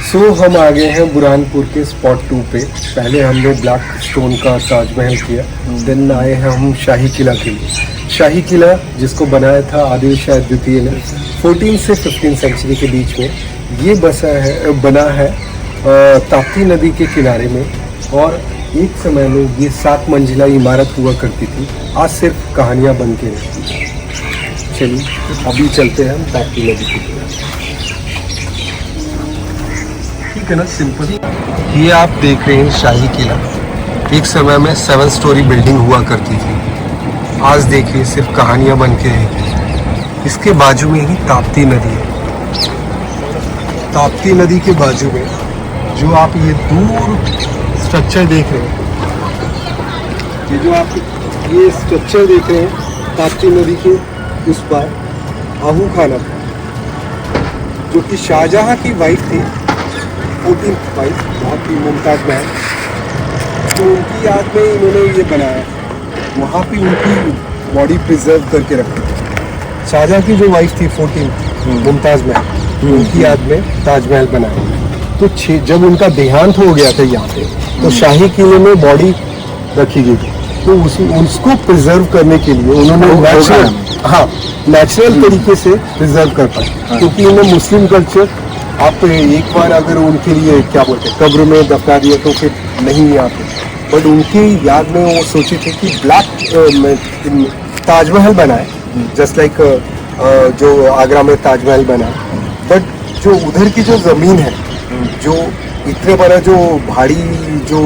हम आ गए हैं बुरहानपुर के स्पॉट 2 पे। पहले हमने ब्लैक स्टोन का ताजमहल किया, देन आए हैं हम शाही किला के लिए। शाही किला जिसको बनाया था आदिल शाह द्वितीय ने 14 से 15 सेंचुरी के बीच में, ये बना है ताप्ती नदी के किनारे में। और एक समय में ये 7 मंजिला इमारत हुआ करती थी, आज सिर्फ कहानियाँ बन के रहती हैं। चलिए अभी चलते हैं हम ताप्ती नदी के किनारे, ठीक है ना, सिंपल। ये आप देख रहे हैं शाही किला, एक समय में 7 स्टोरी बिल्डिंग हुआ करती थी, आज देखिए सिर्फ कहानियां बन के रहेगी। इसके बाजू में ही ताप्ती नदी है। ताप्ती नदी के बाजू में जो आप ये दूर स्ट्रक्चर देख रहे हैं, ये जो आप ये स्ट्रक्चर देख रहे हैं ताप्ती नदी के उस पार आहू खाना था, जो कि शाहजहां की वाइफ थी, 14th वाइफ, वहाँ की मुमताज महल। तो उनकी याद में इन्होंने ये बनाया, वहाँ पे उनकी बॉडी प्रिजर्व करके रखी। शाहजहां की जो वाइफ थी 14th मुमताज महल, उनकी याद में ताजमहल बनाया। तो जब उनका देहांत हो गया था यहाँ पे, तो शाही किले में बॉडी रखी गई थी। तो उसको प्रिजर्व करने के लिए उन्होंने नेचुरल तरीके से प्रिजर्व कर पाए, क्योंकि उन्हें मुस्लिम कल्चर, आप एक बार अगर उनके लिए क्या बोलते हैं कब्र में दफना दिया तो फिर नहीं आते, बट उनकी याद में वो सोचे थे कि ब्लैक ताजमहल बनाए, जस्ट लाइक जो आगरा में ताजमहल बना। बट जो उधर की जो ज़मीन है, जो इतने बड़ा जो भारी जो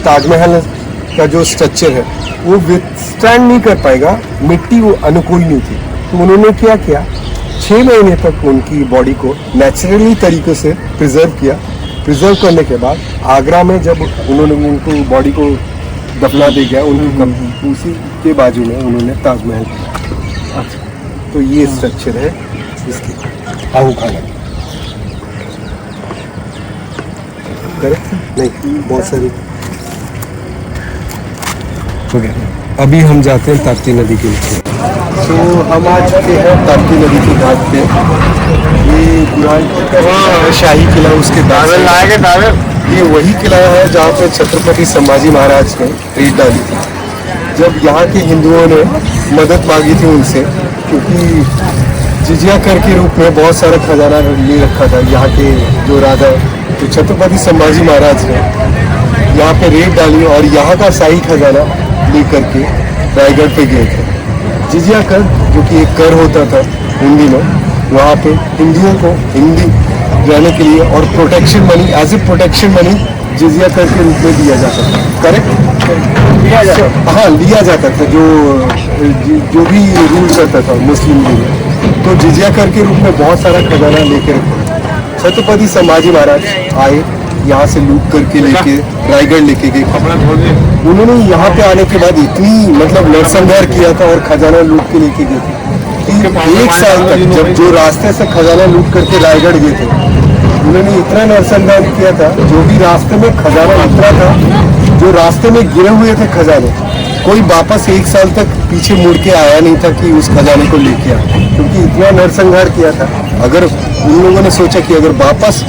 ताजमहल का जो स्ट्रक्चर है, वो विथस्टैंड नहीं कर पाएगा, मिट्टी वो अनुकूल नहीं थी। तो उन्होंने क्या किया, 6 महीने तक उनकी बॉडी को नेचुरली तरीके से प्रिजर्व किया। प्रिजर्व करने के बाद आगरा में जब उन्होंने उनको बॉडी को दफना दे गया, उनकी उसी के बाजू में उन्होंने ताजमहल किया। अच्छा, तो ये स्ट्रक्चर है इसकी आहू खाना। करेक्ट नहीं, बहुत सारी हो गया। अभी हम जाते हैं ताप्ती नदी के नीचे। तो हम आ चुके हैं ताप्ती नदी के घाट पे। ये बुरहानपुर का शाही किला, उसके दावेल ये वही किला है जहाँ पे छत्रपति संभाजी महाराज ने रेड डाली थी, जब यहाँ के हिंदुओं ने मदद मांगी थी उनसे, क्योंकि जिजिया कर के रूप में बहुत सारा खजाना ले रखा था यहाँ के जो राजा। तो छत्रपति संभाजी महाराज ने यहाँ पे रेड डाली और यहाँ का शाही खजाना लेकर के रायगढ़ पे गए थे। जिजिया कर, जो कि एक कर होता था उन दिनों, वहाँ पे हिंदुओं को हिंदी रहने के लिए और protection money, as a protection money जिजिया कर के रूप में दिया जाता था। करेक्ट, लिया जाता था। जो भी रूल करता था मुस्लिम लीग, तो जिजिया कर के रूप में बहुत सारा खजाना लेके रखा। छत्रपति संभाजी महाराज आए, यहाँ से लूट करके लेके रायगढ़ लेके गए। उन्होंने यहाँ पे आने के बाद इतनी मतलब नरसंहार किया था और खजाना लूट के लेके गए थे कि 1 साल तक, जब जो रास्ते से खजाना लूट करके रायगढ़ गए थे, उन्होंने इतना नरसंहार किया था। जो भी रास्ते में खजाना उतरा था, जो रास्ते में गिरे हुए थे खजाने, कोई वापस 1 साल तक पीछे मुड़ के आया नहीं था कि उस खजाने को लेके आए, क्योंकि इतना नरसंहार किया था। अगर उन लोगों ने सोचा कि अगर वापस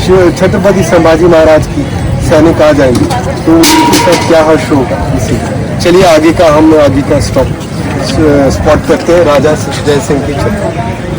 छत्रपति संभाजी महाराज की सैनिक आ जाएंगे तो उसका क्या हर्ष होगा। इसी चलिए आगे का स्पॉट करते हैं राजा जय सिंह की छत्र।